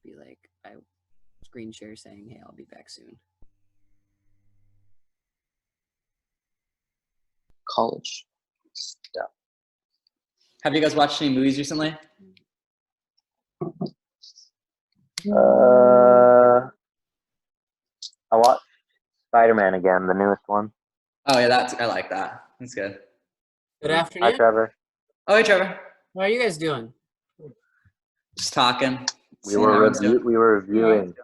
be like, I screen share saying, hey, I'll be back soon. College stuff. Have you guys watched any movies recently? I watched Spider-Man again, the newest one. Oh yeah, I like that. That's good. Good Hi, afternoon. Trevor. Oh hey Trevor. How are you guys doing? Just talking. We Seeing were how everyone's doing. reviewing.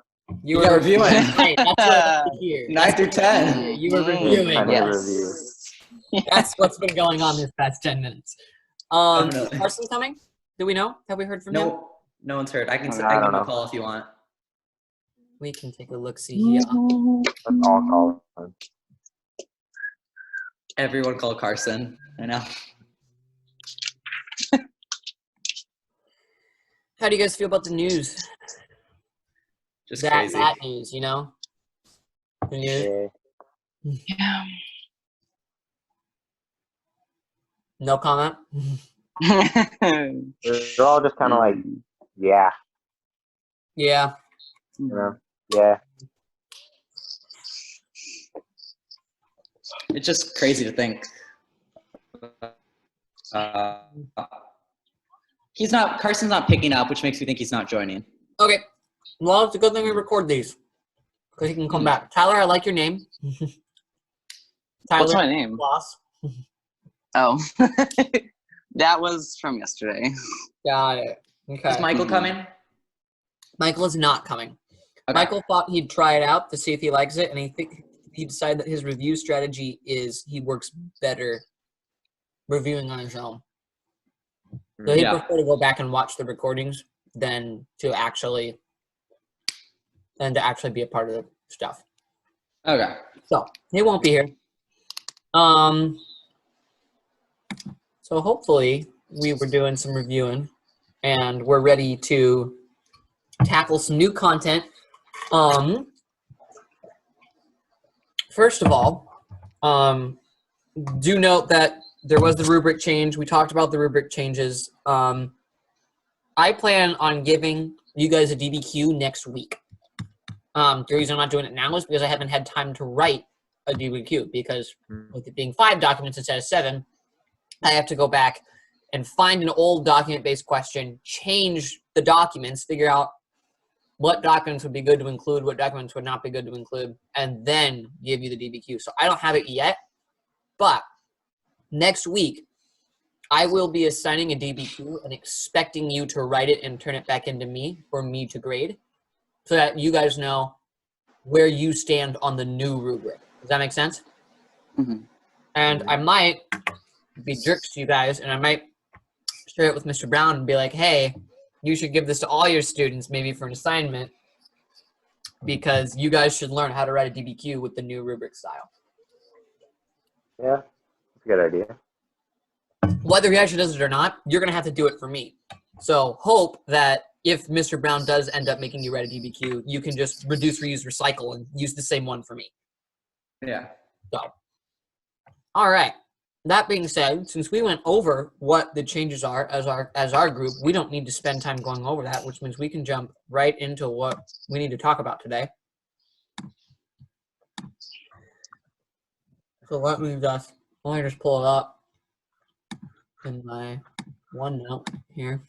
You got reviewing. Great. That's what I like to hear. 9 through 10. You were reviewing. Kind of Yes. review. That's what's been going on this past 10 minutes. Definitely. Carson coming? Do we know? Have we heard from him? No one's heard. I can I give don't him a know. call if you want. We can take a look. See here. Let's all call him. Everyone call Carson. I know. How do you guys feel about the news? Just That crazy. news, you know? The news. Yeah. Yeah. No comment? They're all just kind of like, yeah, Yeah. you know, yeah. It's just crazy to think. Carson's not picking up, which makes me think he's not joining. Okay. Well, it's a good thing we record these. Because he can come back. Tyler, I like your name. Tyler, What's my name? Loss. Oh, that was from yesterday. Got it. Okay. Is Michael coming? Michael is not coming. Okay. Michael thought he'd try it out to see if he likes it, and he decided that his review strategy is he works better reviewing on his own. So he'd Yeah. prefer to go back and watch the recordings than to actually be a part of the stuff. Okay. So he won't be here. So hopefully we were doing some reviewing and we're ready to tackle some new content. First of all, do note that there was the rubric change. We talked about the rubric changes. I plan on giving you guys a DBQ next week. The reason I'm not doing it now is because I haven't had time to write a DBQ, because with it being 5 documents instead of 7, I have to go back and find an old document-based question, change the documents, figure out what documents would be good to include, what documents would not be good to include, and then give you the DBQ. So I don't have it yet, but next week, I will be assigning a DBQ and expecting you to write it and turn it back into me for me to grade, so that you guys know where you stand on the new rubric. Does that make sense? Mhm. And I might be jerks to you guys, and I might share it with Mr. Brown and be like, hey, you should give this to all your students, maybe for an assignment, because you guys should learn how to write a DBQ with the new rubric style. Yeah, that's a good idea. Whether he actually does it or not, you're going to have to do it for me. So hope that if Mr. Brown does end up making you write a DBQ, you can just reduce, reuse, recycle, and use the same one for me. Yeah. So, all right. That being said, since we went over what the changes are as our group, we don't need to spend time going over that, which means we can jump right into what we need to talk about today. So let me just pull it up in my OneNote here.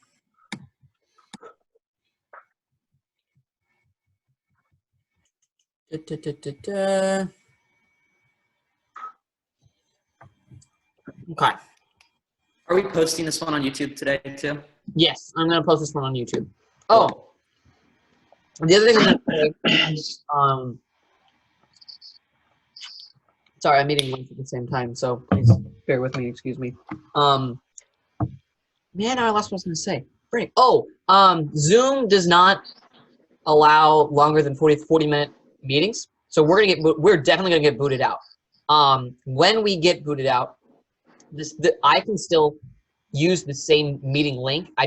Okay. Are we posting this one on YouTube today too? Yes, I'm gonna post this one on YouTube. Oh, the other thing I'm gonna say, sorry, I'm eating lunch at the same time, so please bear with me. Excuse me. Man, I lost what I was gonna say. Great. Oh, Zoom does not allow longer than 40-minute meetings, so we're definitely gonna get booted out. When we get booted out, I can still use the same meeting link. We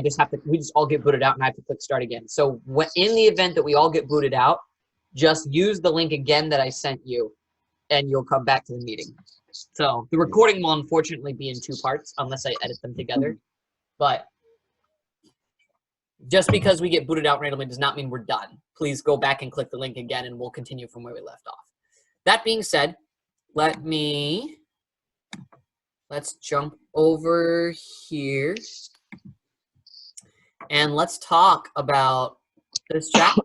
just all get booted out and I have to click start again. So in the event that we all get booted out, just use the link again that I sent you and you'll come back to the meeting. So the recording will unfortunately be in 2 parts unless I edit them together. But Just because we get booted out randomly does not mean we're done. Please go back and click the link again, and we'll continue from where we left off. That being said, let's jump over here, and let's talk about this chapter.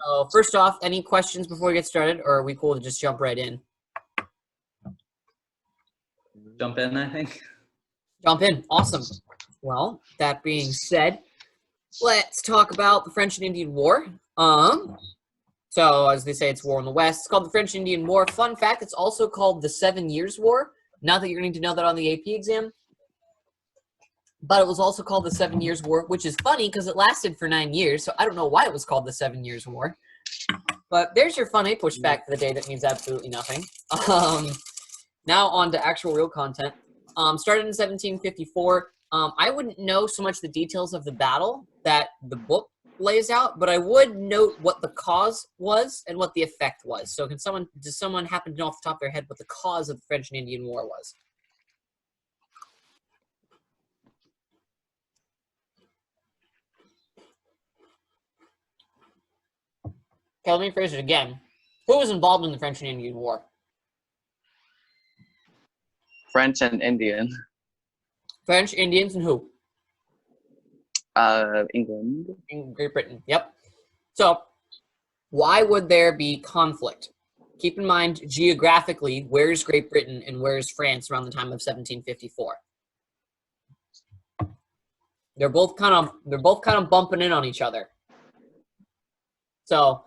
So first off, any questions before we get started, or are we cool to just jump right in? Jump in, I think. Jump in. Awesome. Well, that being said, let's talk about the French and Indian War. So as they say, it's war in the West. It's called the French and Indian War. Fun fact, it's also called the 7 Years' War. Not that you're going to know that on the AP exam. But it was also called the 7 Years' War, which is funny because it lasted for 9 years. So I don't know why it was called the 7 Years' War. But there's your fun APUSH fact for the day that means absolutely nothing. Now on to actual real content. Started in 1754. I wouldn't know so much the details of the battle that the book lays out, but I would note what the cause was and what the effect was. So does someone happen to know off the top of their head what the cause of the French and Indian War was? Okay, let me phrase it again. Who was involved in the French and Indian War? French and Indian. French, Indians, and who? England. In Great Britain, yep. So, why would there be conflict? Keep in mind, geographically, where's Great Britain and where's France around the time of 1754? They're both kind of bumping in on each other. So,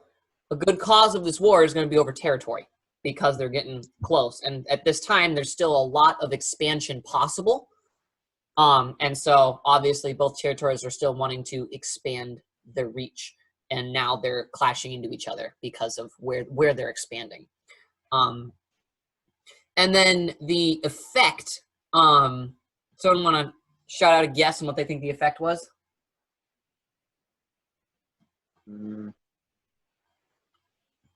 a good cause of this war is going to be over territory because they're getting close. And at this time, there's still a lot of expansion possible. And so obviously both territories are still wanting to expand their reach, and now they're clashing into each other because of where they're expanding. And then the effect, someone want to shout out a guess on what they think the effect was?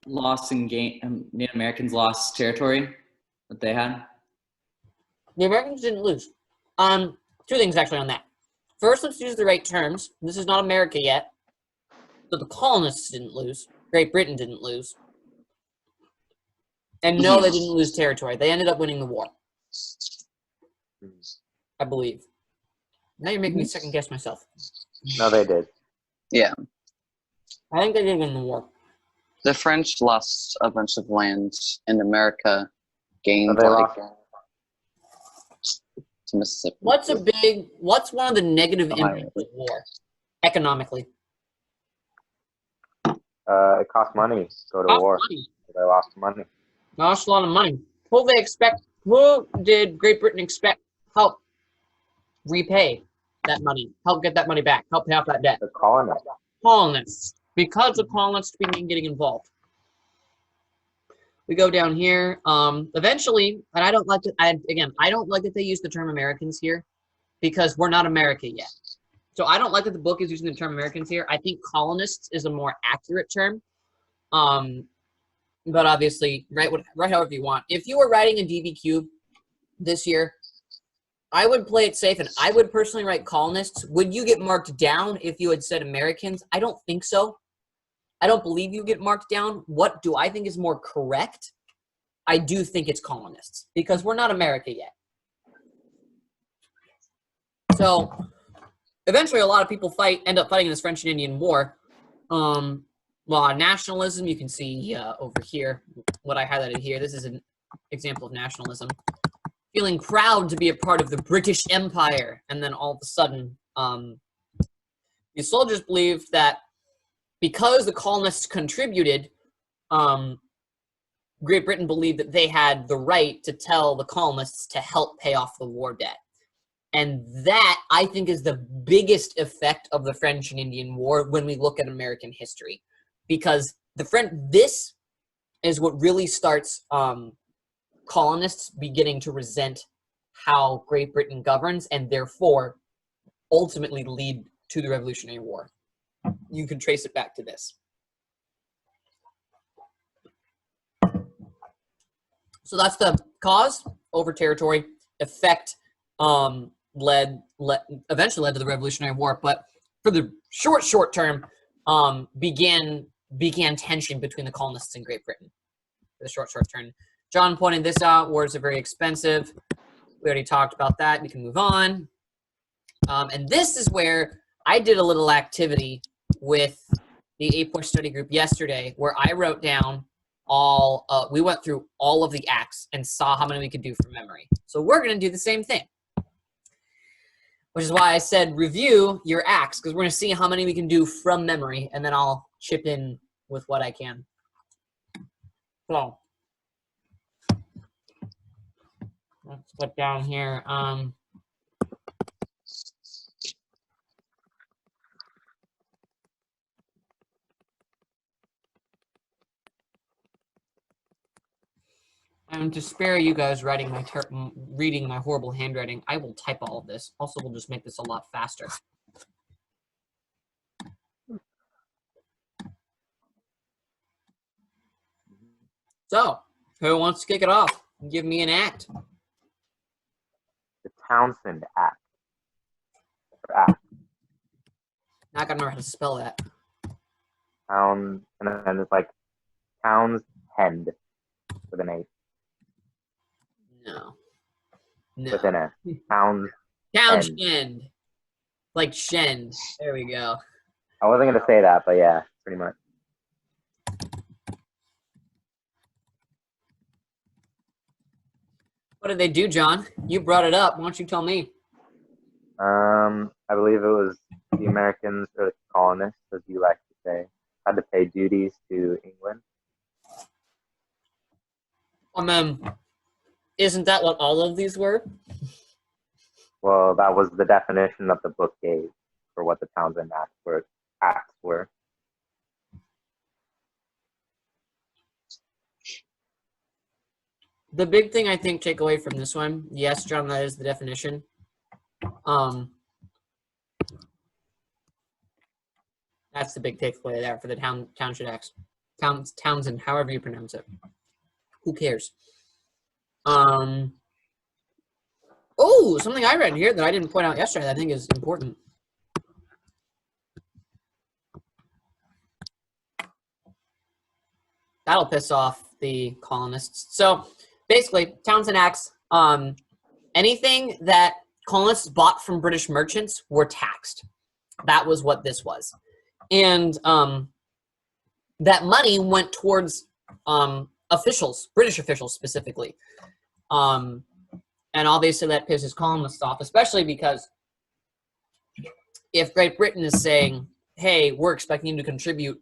Lost and gain. Native Americans lost territory that they had. The Americans didn't lose. Two things actually on that. First, let's use the right terms. This is not America yet. So the colonists didn't lose. Great Britain didn't lose. And no, they didn't lose territory. They ended up winning the war. I believe. Now you're making me second guess myself. No, they did. Yeah. I think they did win the war. The French lost a bunch of land, and America gained they like lost. to Mississippi. What's one of the negative Ohio. impacts of war economically? It cost money to go to Cost war. money. They lost money. Lost a lot of money. Who did Great Britain expect help repay that money? Help get that money back. Help pay off that debt. The colonists. Colonists. Because the colonists began getting involved. We go down here. Eventually, and I don't like it. I don't like that they use the term Americans here because we're not America yet. So I don't like that the book is using the term Americans here. I think colonists is a more accurate term. But obviously, write however you want. If you were writing a DBQ this year, I would play it safe, and I would personally write colonists. Would you get marked down if you had said Americans? I don't think so. I don't believe you get marked down. What do I think is more correct? I do think it's colonists because we're not America yet. So eventually a lot of people end up fighting in this French and Indian War. Nationalism, you can see over here, what I highlighted here. This is an example of nationalism. Feeling proud to be a part of the British Empire. And then all of a sudden, the soldiers believed that because the colonists contributed, Great Britain believed that they had the right to tell the colonists to help pay off the war debt. And that, I think, is the biggest effect of the French and Indian War when we look at American history. Because this is what really starts colonists beginning to resent how Great Britain governs and therefore ultimately lead to the Revolutionary War. You can trace it back to this. So that's the cause over territory. Effect eventually led to the Revolutionary War. But for the short term, began tension between the colonists and Great Britain. For the short term. John pointed this out. Wars are very expensive. We already talked about that. We can move on. And this is where I did a little activity with the APUSH study group yesterday, where I wrote down we went through all of the acts and saw how many we could do from memory. So we're going to do the same thing, which is why I said review your acts, because we're going to see how many we can do from memory, and then I'll chip in with what I can. So let's put down here. And to spare you guys reading my horrible handwriting, I will type all of this. Also, we'll just make this a lot faster. So, who wants to kick it off? Give me an act. The Townsend Act. Or Act. Not gonna remember how to spell that. And then it's like Townsend with an A. No. With an S. Townsend. Townshend. Like Shend. There we go. I wasn't going to say that, but yeah, pretty much. What did they do, John? You brought it up. Why don't you tell me? I believe it was the Americans, or the colonists, as you like to say, had to pay duties to England. Isn't that what all of these were? Well, that was the definition that the book gave for what the Townsend Acts were. The big thing I think take away from this one, yes, John, that is the definition. That's the big takeaway there for the Townshend Acts. Townsend, however you pronounce it. Who cares? Oh, something I read here that I didn't point out yesterday that I think is important. That'll piss off the colonists. So basically, Townsend Acts, anything that colonists bought from British merchants were taxed. That was what this was. And that money went towards officials, British officials specifically. And obviously that pisses colonists off, especially because if Great Britain is saying, hey, we're expecting you to contribute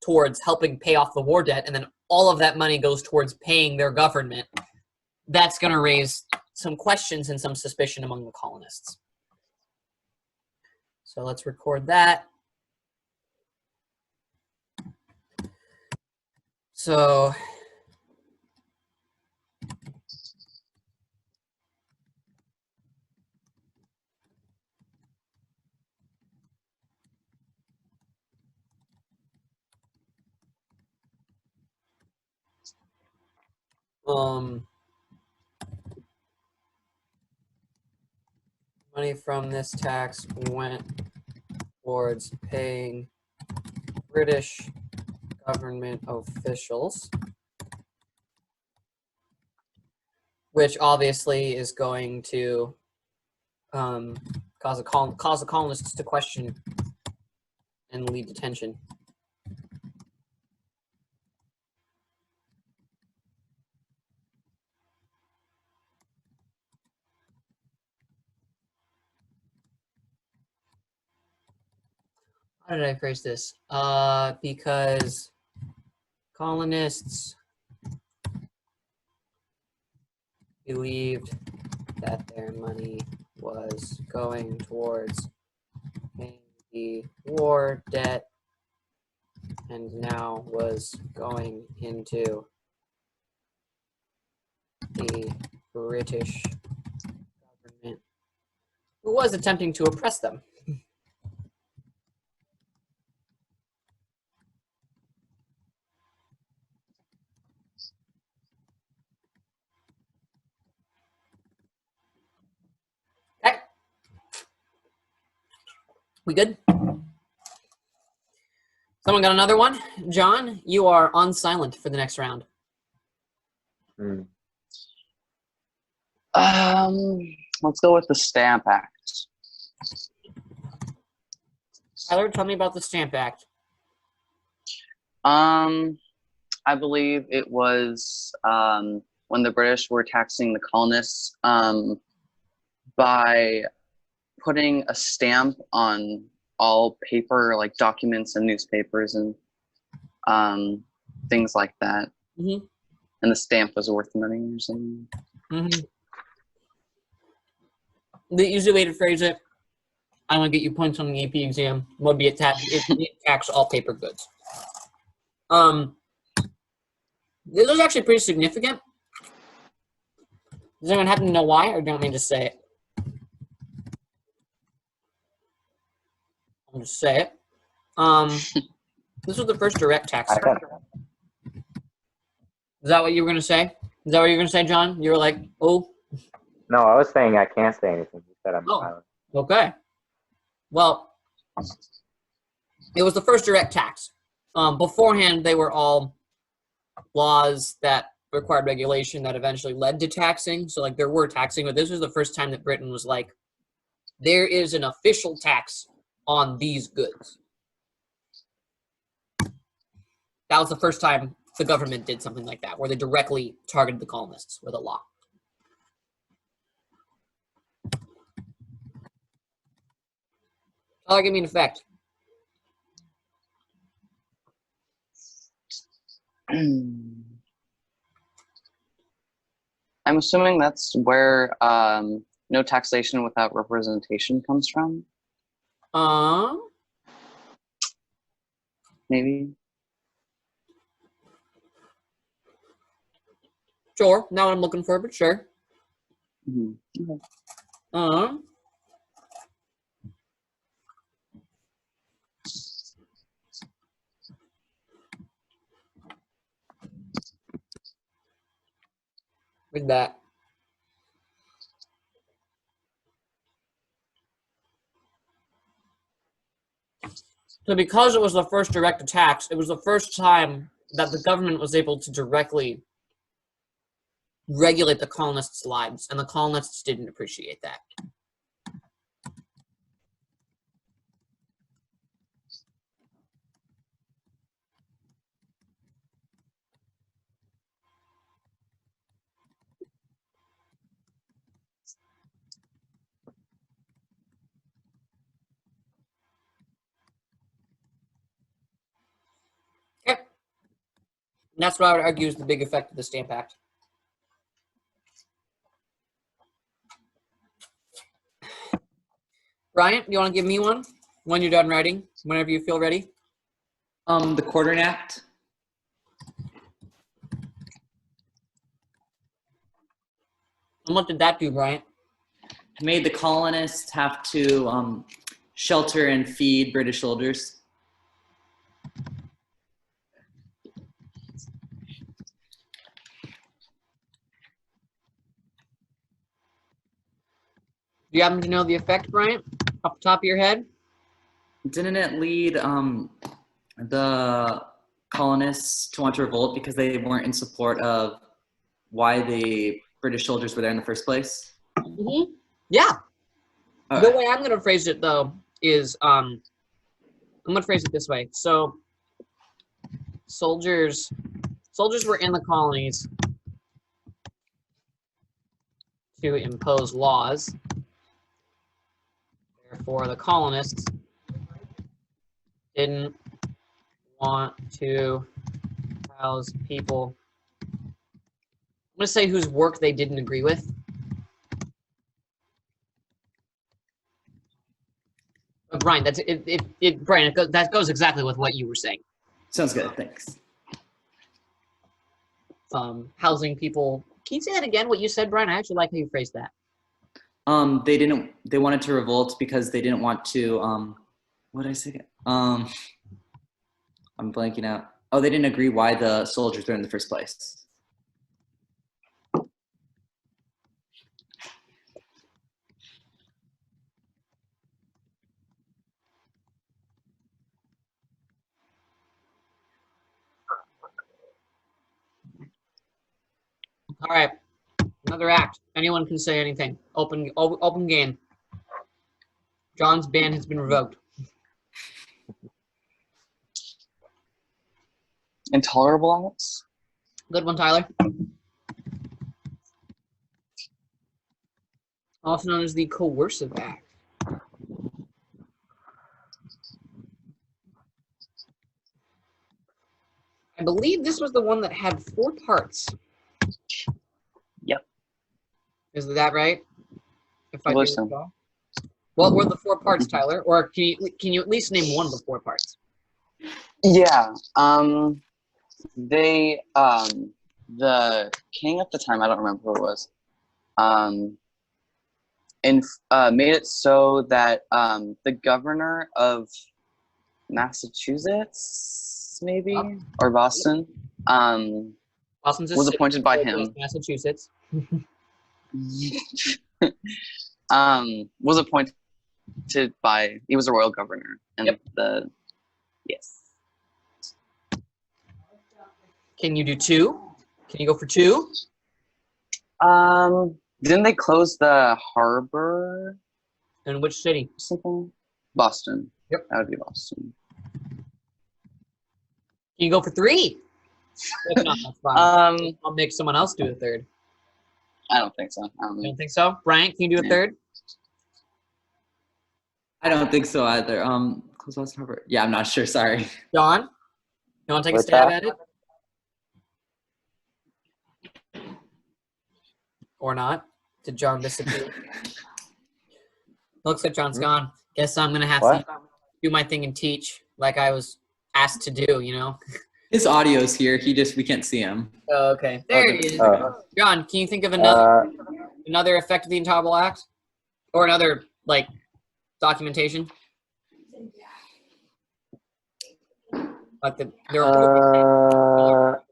towards helping pay off the war debt, and then all of that money goes towards paying their government, that's going to raise some questions and some suspicion among the colonists. So let's record that. So money from this tax went towards paying British government officials, which obviously is going to cause the colonists to question and lead to tension. How did I phrase this? Because colonists believed that their money was going towards paying the war debt and now was going into the British government, who was attempting to oppress them. Okay. We good? Someone got another one? John, you are on silent for the next round. Hmm. Let's go with the Stamp Act. Tyler, tell me about the Stamp Act. I believe it was when the British were taxing the colonists by putting a stamp on all paper, like documents and newspapers and things like that. Mm-hmm. And the stamp was worth money or something. Mm-hmm. The easy way to phrase it, I want to get you points on the AP exam, would be it tax all paper goods. This is actually pretty significant. Does anyone happen to know why, or don't mean to say it? I'll just say it. This was the first direct tax. I can. Is that what you were going to say? Is that what you were going to say, John? You were like, oh, No, I was saying I can't say anything. You said I'm Oh. silent. okay. Well, it was the first direct tax. Beforehand, they were all laws that required regulation that eventually led to taxing. So, like, there were taxing, but this was the first time that Britain was like, there is an official tax on these goods. That was the first time the government did something like that, where they directly targeted the colonists with a law. I'll give me an effect. I'm assuming that's where no taxation without representation comes from, maybe. Sure, not what I'm looking for, but sure. Mm-hmm. Okay. With that. So because it was the first direct tax, it was the first time that the government was able to directly regulate the colonists' lives, and the colonists didn't appreciate that. Okay. And that's what I would argue is the big effect of the Stamp Act. Brian, you want to give me one when you're done writing, whenever you feel ready? The Quartern Act. And what did that do, Brian? Made the colonists have to shelter and feed British soldiers. Do you happen to know the effect, Brian, off the top of your head? Didn't it lead the colonists to want to revolt because they weren't in support of why the British soldiers were there in the first place? Mm-hmm. Yeah. All The right. way I'm going to phrase it, though, is I'm going to phrase it this way. So soldiers were in the colonies to impose laws. Therefore, the colonists didn't want to house people, I'm going to say, whose work they didn't agree with. But Brian, that's it. Brian, that goes exactly with what you were saying. Sounds good. Thanks. Housing people. Can you say that again? What you said, Brian? I actually like how you phrased that. They wanted to revolt because they didn't want to what did I say? I'm blanking out. Oh, they didn't agree why the soldiers were in the first place. All right. Another act. Anyone can say anything. Open game. John's ban has been revoked. Intolerable acts? Good one, Tyler. Also known as the coercive act. I believe this was the one that had 4 parts. Yep. Is that right? If I do Listen. recall. What were the 4 parts, Tyler? Or can you at least name one of the 4 parts? Yeah. They the king at the time, I don't remember who it was, made it so that the governor of Massachusetts, maybe, or Boston, Boston's a was city, appointed by Northwest him. Massachusetts. Was appointed by, he was a royal governor, and Yep. yes. Can you do 2? Can you go for 2? Didn't they close the harbor? In which city? Or something? Boston. Yep. That would be Boston. Can you go for 3? If not, that's fine. I'll make someone else do a 3rd. I don't think so. I don't You know. don't think so? Brian, can you do a 3rd? I don't think so either. Close Boston Harbor. Yeah, I'm not sure. Sorry. John, you want to take a What's stab that? at it? Or not? Did John disappear? Looks like John's gone. Guess I'm going to have What? to do my thing and teach like I was asked to do, you know? His audio's here. We can't see him. Oh, okay. There it is. John, can you think of another effect of the Intolerable Act? Or another, like, documentation? Like there are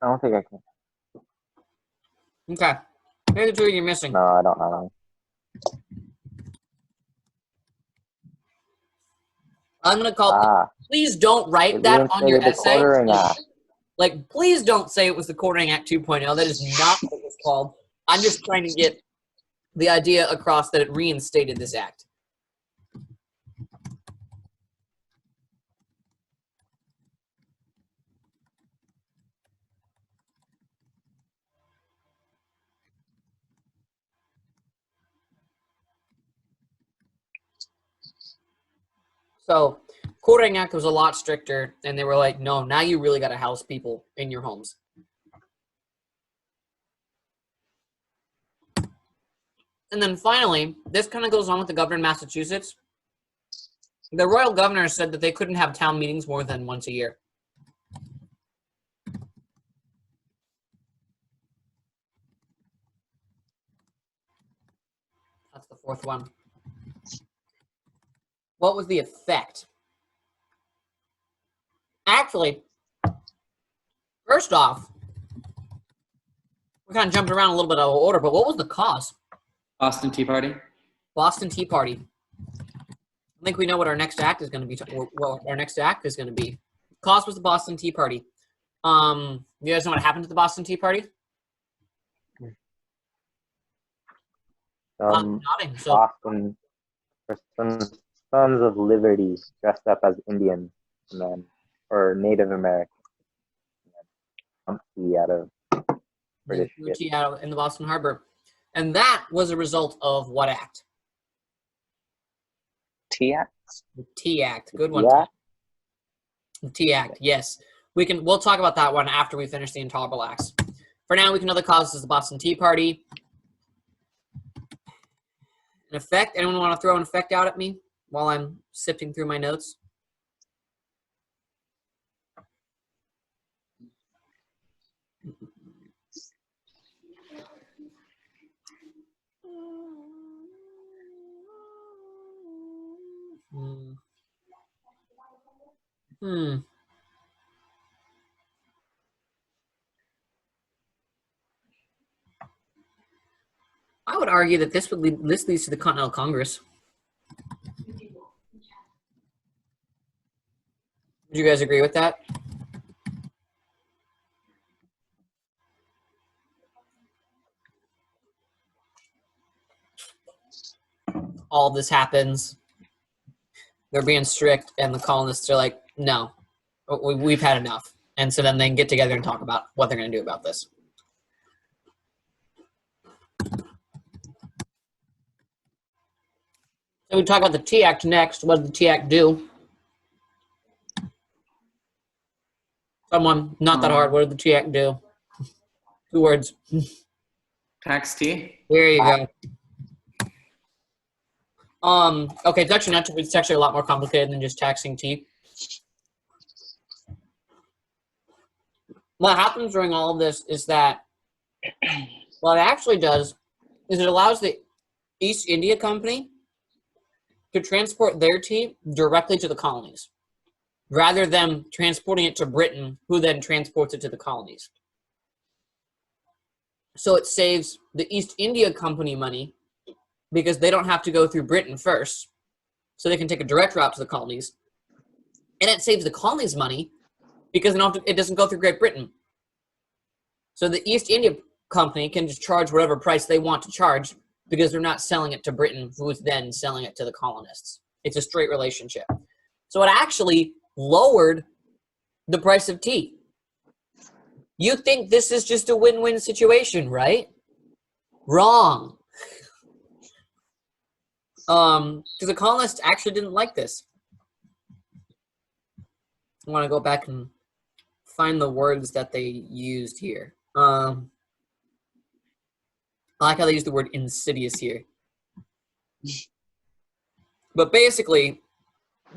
I don't think I can. Okay. Maybe the 2 you're missing. No, I don't know. I'm going to call please don't write It that on your reinstated the essay. Quartering Act. Like, please don't say it was the Quartering Act 2.0. That is not what it's called. I'm just trying to get the idea across that it reinstated this act. So, Quartering Act was a lot stricter, and they were like, no, now you really got to house people in your homes. And then finally, this kind of goes on with the governor in Massachusetts. The royal governor said that they couldn't have town meetings more than once a year. That's the 4th one. What was the effect? Actually, first off, we're kind of jumping around a little bit out of order, but what was the cause? Boston Tea Party. Boston Tea Party. I think we know what our next act is going to be. Our next act is going to be. Cause was the Boston Tea Party. You guys know what happened to the Boston Tea Party? Nodding. So Boston, or some Sons of Liberty dressed up as Indians and then, or Native Americans. And then tea out of British ships. tea out in the Boston Harbor. And that was a result of what act? Tea Act? The Tea Act. Good one. Yeah. The Tea Act, yes. We'll talk about that one after we finish the Intolerable Acts. For now, we can know the cause is the Boston Tea Party. An effect? Anyone want to throw an effect out at me while I'm sifting through my notes? I would argue that this leads to the Continental Congress. Would you guys agree with that? all this happens. They're being strict, and the colonists are like, no, we've had enough. And so then they can get together and talk about what they're going to do about this. So we talk about the Tea Act next. What did the Tea Act do? Someone, not that hard. What did the Tea Act do? 2 words. Tax tea. There you go. Okay, it's actually a lot more complicated than just taxing tea. What happens during all of this is that what it actually does is it allows the East India Company to transport their tea directly to the colonies, rather than transporting it to Britain, who then transports it to the colonies. So it saves the East India Company money because they don't have to go through Britain first, so they can take a direct route to the colonies. And it saves the colonies money because it doesn't go through Great Britain. So the East India Company can just charge whatever price they want to charge because they're not selling it to Britain, who's then selling it to the colonists. It's a straight relationship. So it actually lowered the price of tea. You think this is just a win-win situation, right? Wrong. Because the colonists actually didn't like this. I want to go back and find the words that they used here. I like how they use the word insidious here. But basically,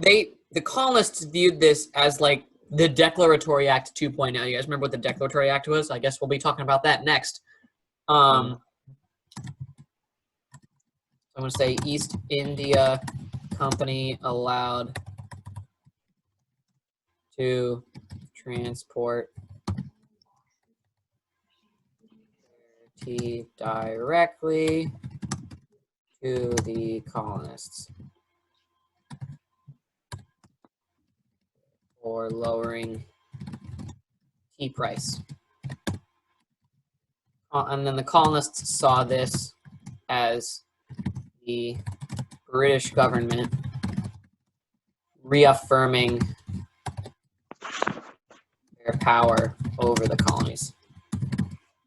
the colonists viewed this as like the Declaratory Act 2.0. You guys remember what the Declaratory Act was? I guess we'll be talking about that next. I'm going to say East India Company allowed to transport tea directly to the colonists for lowering tea price. And then the colonists saw this as the British government reaffirming their power over the colonies,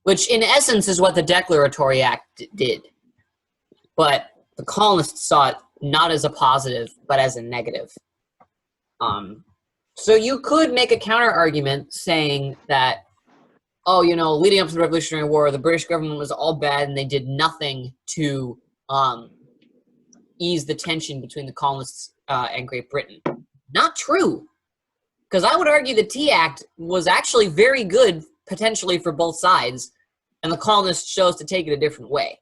which in essence is what the Declaratory Act did. But the colonists saw it not as a positive, but as a negative. So you could make a counter argument saying that, oh, you know, leading up to the Revolutionary War, the British government was all bad and they did nothing to ease the tension between the colonists and Great Britain. Not true. Because I would argue the Tea Act was actually very good, potentially, for both sides, and the colonists chose to take it a different way.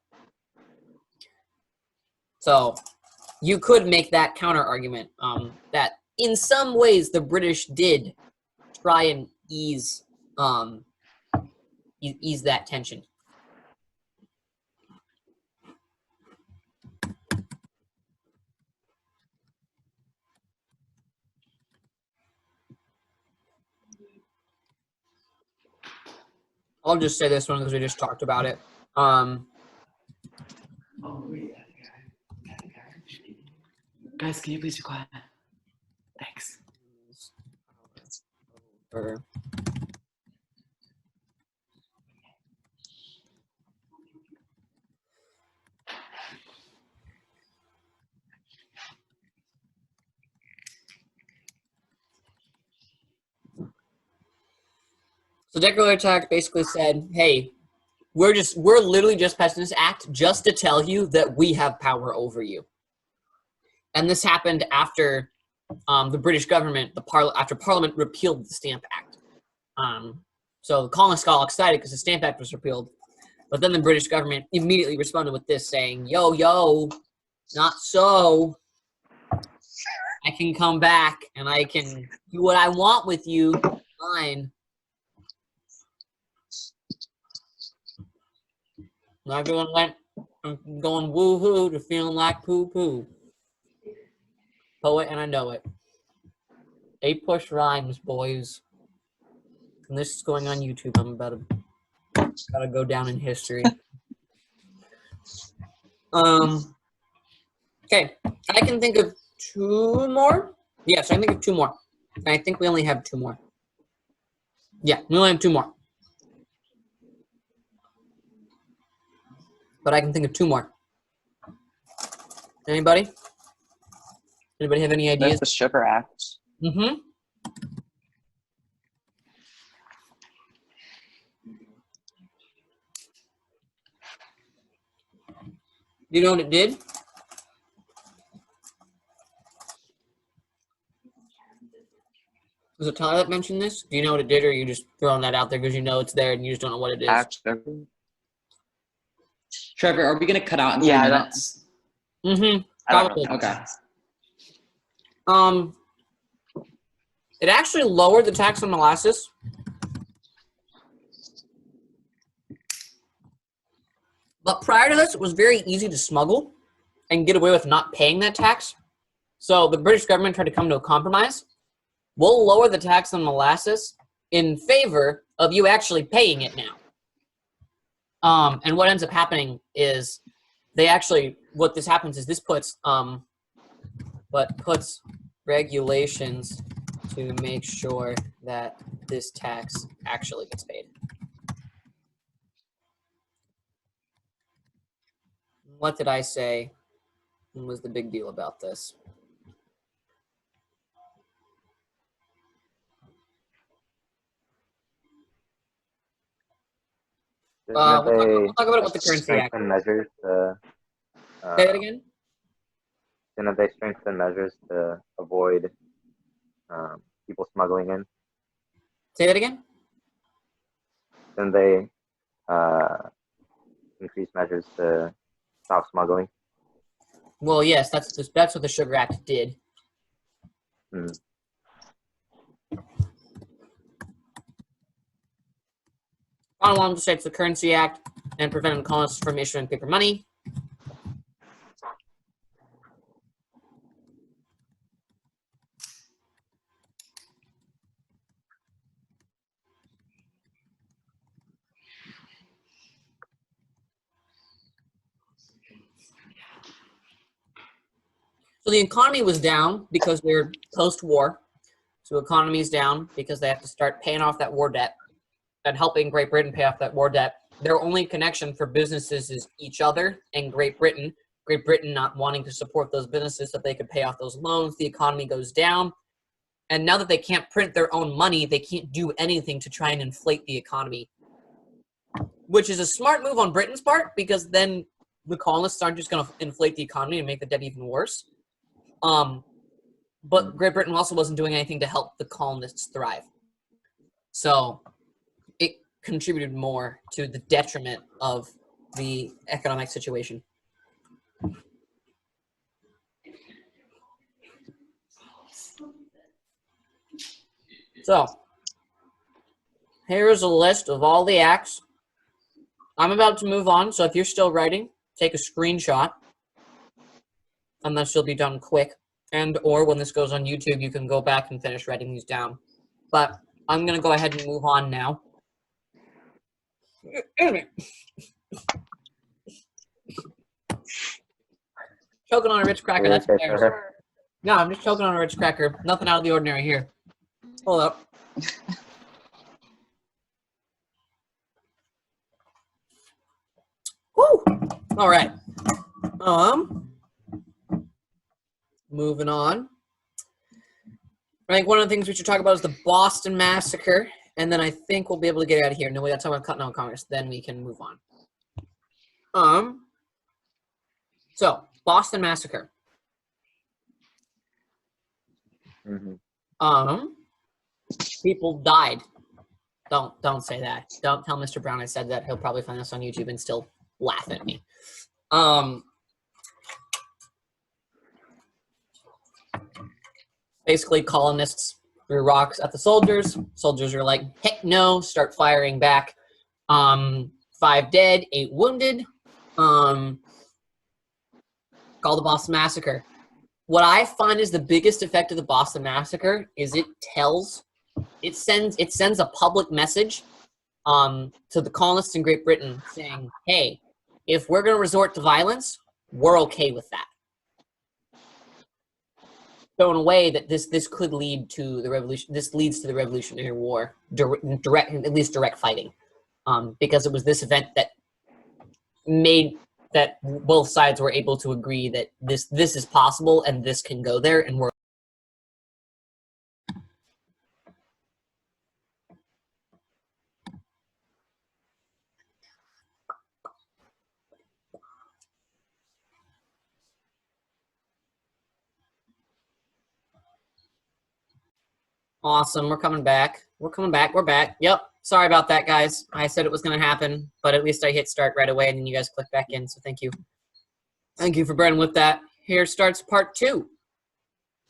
So you could make that counter argument that in some ways the British did try and ease that tension. I'll just say this one because we just talked about it. Guys, can you please be quiet? Thanks. So Declaratory Act basically said, hey, we're literally just passing this act just to tell you that we have power over you. And this happened after the British government, after Parliament repealed the Stamp Act. So the colonists got all excited because the Stamp Act was repealed. But then the British government immediately responded with this, saying, yo, not so. I can come back and I can do what I want with you. Fine. And everyone went from going woo-hoo to feeling like poo-poo. Poet and I know it. APUSH rhymes, boys. And this is going on YouTube. I'm about to go down in history. Okay, I can think of 2 more. Yes, I can think of 2 more. I think we only have 2 more. Yeah, we only have 2 more. But I can think of 2 more. Anybody? Anybody have any There's ideas? the Sugar Act. Mm-hmm. Do you know what it did? Was it Tyler that mentioned this? Do you know what it did, or are you just throwing that out there because you know it's there and you just don't know what it is? Act. Trevor, are we going to cut out in 3 Yeah, I don't- minutes? Mm-hmm. I don't Probably. know. Okay. It actually lowered the tax on molasses. But prior to this, it was very easy to smuggle and get away with not paying that tax. So the British government tried to come to a compromise. We'll lower the tax on molasses in favor of you actually paying it now. And what ends up happening is what this happens is this puts regulations to make sure that this tax actually gets paid. What did I say was the big deal about this? We'll talk about it with the Currency Act. strengthen measures to, Say that again? didn't they strengthen measures to avoid people smuggling in? Say that again? Didn't they increase measures to stop smuggling? Well, yes, that's what the Sugar Act did. Hmm. Bottom line states the Currency Act and preventing colonists from issuing paper money. So the economy was down because they're post-war. So economy is down because they have to start paying off that war debt and helping Great Britain pay off that war debt. Their only connection for businesses is each other and Great Britain. Great Britain not wanting to support those businesses so they could pay off those loans. The economy goes down. And now that they can't print their own money, they can't do anything to try and inflate the economy. Which is a smart move on Britain's part because then the colonists aren't just going to inflate the economy and make the debt even worse. But Great Britain also wasn't doing anything to help the colonists thrive. So it contributed more to the detriment of the economic situation. So here's a list of all the acts. I'm about to move on, so if you're still writing, take a screenshot. Unless you'll be done quick. And or when this goes on YouTube, you can go back and finish writing these down. But I'm going to go ahead and move on now. Choking on a Ritz cracker, that's embarrassing. No, I'm just choking on a Ritz cracker. Nothing out of the ordinary here. Hold up. Woo! All right. Moving on. I think one of the things we should talk about is the Boston Massacre, and then I think we'll be able to get out of here. No, we got to talk about Continental Congress. Then we can move on. So Boston Massacre. Mm-hmm. People died. Don't say that. Don't tell Mr. Brown I said that. He'll probably find this on YouTube and still laugh at me. Basically, colonists threw rocks at the soldiers. Soldiers are like, heck no, start firing back. 5 dead, 8 wounded. Called the Boston Massacre. What I find is the biggest effect of the Boston Massacre is it sends a public message to the colonists in Great Britain saying, hey, if we're going to resort to violence, we're okay with that. thrown away that this could lead to the revolution. This leads to the Revolutionary War, at least direct fighting, because it was this event that made that both sides were able to agree that this is possible and this can go there, and we're awesome. We're coming back. We're coming back. We're back. Yep. Sorry about that, guys. I said it was going to happen, but at least I hit start right away, and then you guys click back in. So thank you. Thank you for bearing with that. Here starts part 2.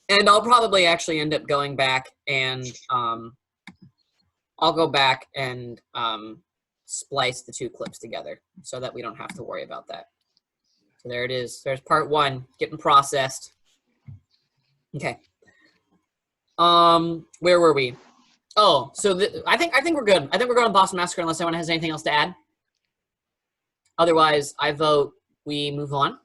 And I'll probably actually end up going back and I'll go back and splice the 2 clips together so that we don't have to worry about that. So there it is. There's part 1 getting processed. Okay. Where were we? Oh, so I think we're good. I think we're going to Boston Massacre unless anyone has anything else to add. Otherwise, I vote we move on.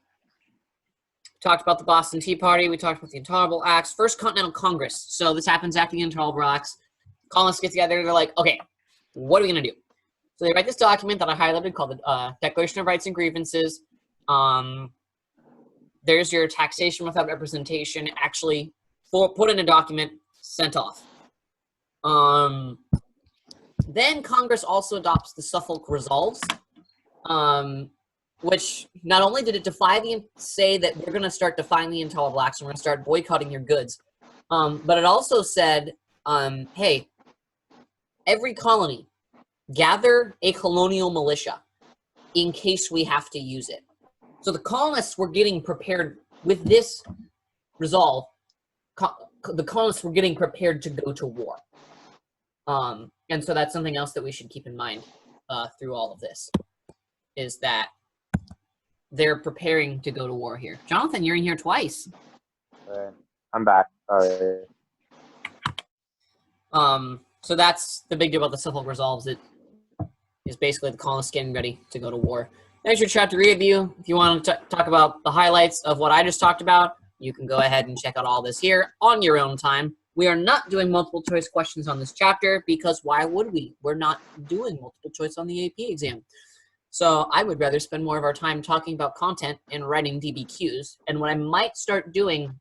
Talked about the Boston Tea Party. We talked about the Intolerable Acts. First Continental Congress. So this happens after the Intolerable Acts. Colonists get together and they're like, okay, what are we going to do? So they write this document that I highlighted called the Declaration of Rights and Grievances. There's your taxation without representation. Actually, put in a document, sent off. Then Congress also adopts the Suffolk Resolves, which not only did it say that we're going to start defying the Intolerable Acts and we're going to start boycotting your goods, but it also said, hey, every colony, gather a colonial militia in case we have to use it. So the colonists were getting prepared with this resolve. The colonists were getting prepared to go to war. And so that's something else that we should keep in mind through all of this, is that they're preparing to go to war here. Jonathan, you're in here twice. I'm back. Sorry. So that's the big deal about the Suffolk Resolves. It is basically the colonists getting ready to go to war. There's your chapter review. If you want to talk about the highlights of what I just talked about, you can go ahead and check out all this here on your own time. We are not doing multiple choice questions on this chapter because why would we? We're not doing multiple choice on the AP exam. So I would rather spend more of our time talking about content and writing DBQs. And what I might start doing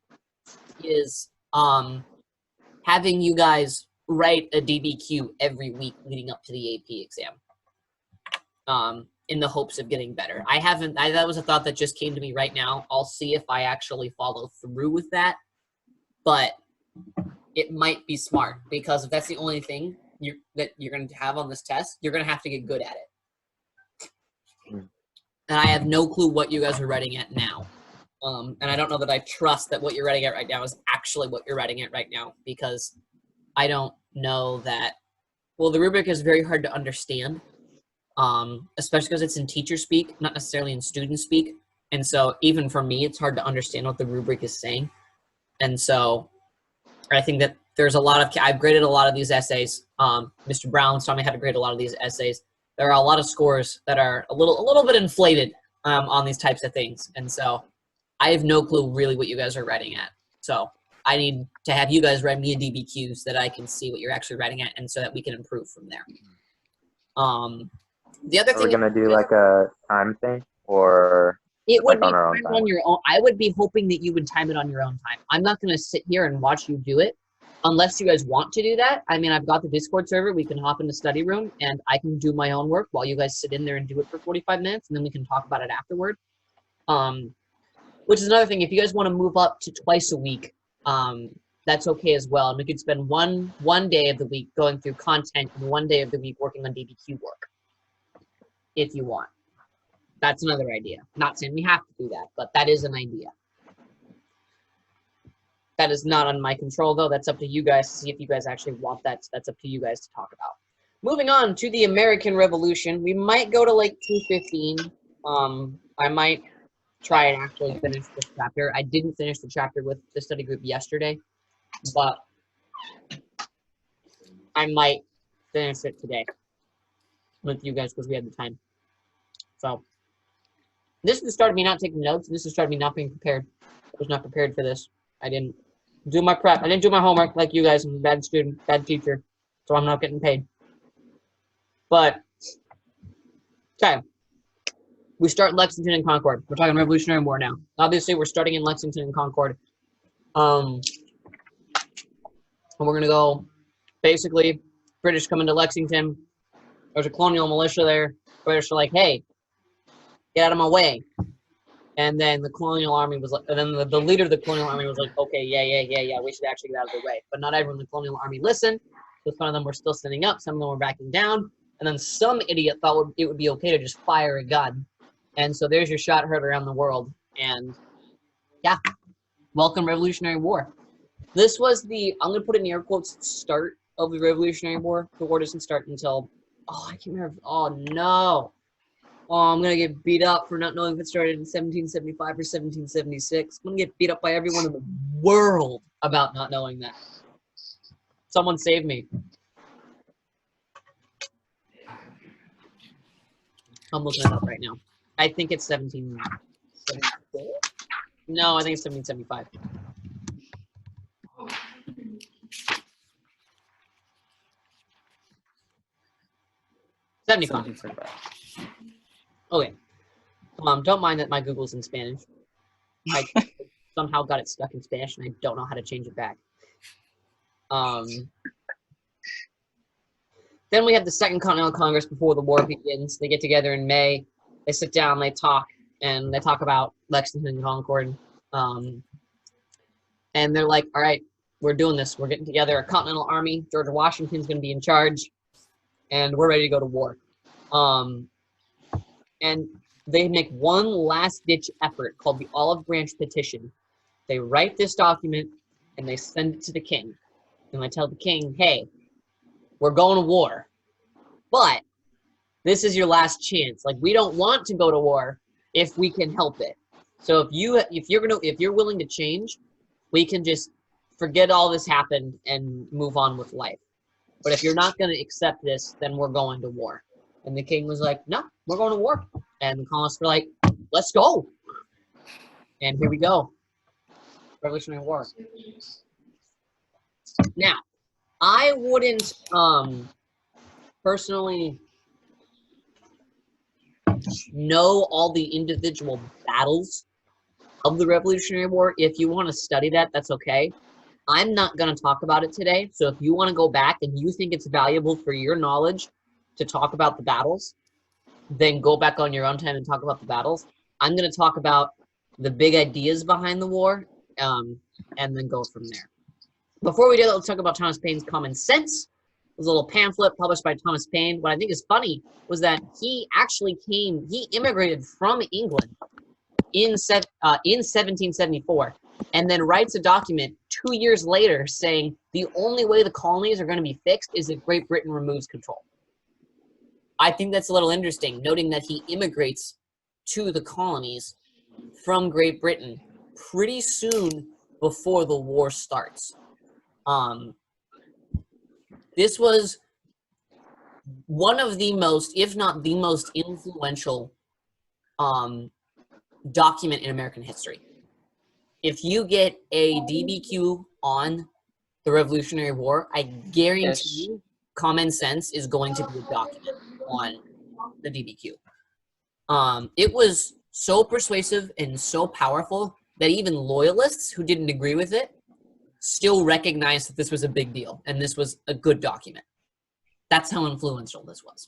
is having you guys write a DBQ every week leading up to the AP exam in the hopes of getting better. That was a thought that just came to me right now. I'll see if I actually follow through with that. But it might be smart because if that's the only thing that you're going to have on this test, you're going to have to get good at it. And I have no clue what you guys are writing at now. And I don't know that I trust that what you're writing at right now is actually what you're writing at right now because I don't know that, well, the rubric is very hard to understand, especially because it's in teacher speak, not necessarily in student speak. And so even for me, it's hard to understand what the rubric is saying. And so I think that there's I've graded a lot of these essays. Mr. Brown's taught me how to grade a lot of these essays. There are a lot of scores that are a little bit inflated on these types of things. And so I have no clue really what you guys are writing at. So I need to have you guys write me a DBQ so that I can see what you're actually writing at and so that we can improve from there. The other thing, Are we gonna do like a time thing or it would like be on our own timed time? on your own. I would be hoping that you would time it on your own time. I'm not going to sit here and watch you do it unless you guys want to do that. I mean, I've got the Discord server. We can hop in the study room and I can do my own work while you guys sit in there and do it for 45 minutes and then we can talk about it afterward. Which is another thing. If you guys want to move up to twice a week, that's okay as well. And we could spend one day of the week going through content and one day of the week working on DBQ work if you want. That's another idea. Not saying we have to do that, but that is an idea. That is not on my control, though. That's up to you guys to see if you guys actually want that. That's up to you guys to talk about. Moving on to the American Revolution. We might go to like 2:15. I might try and actually finish this chapter. I didn't finish the chapter with the study group yesterday, but I might finish it today with you guys because we had the time. So this is the start of me not taking notes. This is the start of me not being prepared. I was not prepared for this. I didn't do my prep. I didn't do my homework like you guys. I'm a bad student, bad teacher, so I'm not getting paid. But, okay. We start in Lexington and Concord. We're talking Revolutionary War now. Obviously, we're starting in Lexington and Concord. And we're going to go, basically, British come into Lexington. There's a colonial militia there. British are like, hey, get out of my way. And then the colonial army was like, and then the leader of the colonial army was like, okay, yeah, we should actually get out of the way. But not everyone in the colonial army listened. So some of them were still standing up, some of them were backing down. And then some idiot thought it would be okay to just fire a gun. And so there's your shot heard around the world. And yeah, welcome Revolutionary War. This was the, I'm going to put it in air quotes, start of the Revolutionary War. The war doesn't start until, oh, I can't remember. Oh, no. Oh, I'm going to get beat up for not knowing if it started in 1775 or 1776. I'm going to get beat up by everyone in the world about not knowing that. Someone save me. I'm looking it up right now. I think it's 1774. No, I think it's 1775. Okay. Don't mind that my Google's in Spanish. I somehow got it stuck in Spanish and I don't know how to change it back. Then we have the Second Continental Congress before the war begins. They get together in May. They sit down, they talk, and they talk about Lexington and Concord. And they're like, all right, we're doing this. We're getting together a Continental Army. George Washington's going to be in charge. And we're ready to go to war. And they make one last-ditch effort called the Olive Branch Petition. They write this document, and they send it to the king. And they tell the king, hey, we're going to war. But this is your last chance. Like, we don't want to go to war if we can help it. So if you're willing to change, we can just forget all this happened and move on with life. But if you're not going to accept this, then we're going to war. And the king was like, no, we're going to war. And the colonists were like, let's go. And here we go. Revolutionary War. Now, I wouldn't personally know all the individual battles of the Revolutionary War. If you want to study that, that's okay. I'm not going to talk about it today. So if you want to go back and you think it's valuable for your knowledge to talk about the battles, then go back on your own time and talk about the battles. I'm going to talk about the big ideas behind the war and then go from there. Before we do that, let's talk about Thomas Paine's Common Sense. It was a little pamphlet published by Thomas Paine. What I think is funny was that he immigrated from England in 1774 and then writes a document 2 years later saying the only way the colonies are going to be fixed is if Great Britain removes control. I think that's a little interesting, noting that he immigrates to the colonies from Great Britain pretty soon before the war starts. This was one of the most, if not the most influential document in American history. If you get a DBQ on the Revolutionary War, I guarantee you Common Sense is going to be a document on the DBQ. It was so persuasive and so powerful that even Loyalists who didn't agree with it still recognized that this was a big deal and this was a good document. That's how influential this was.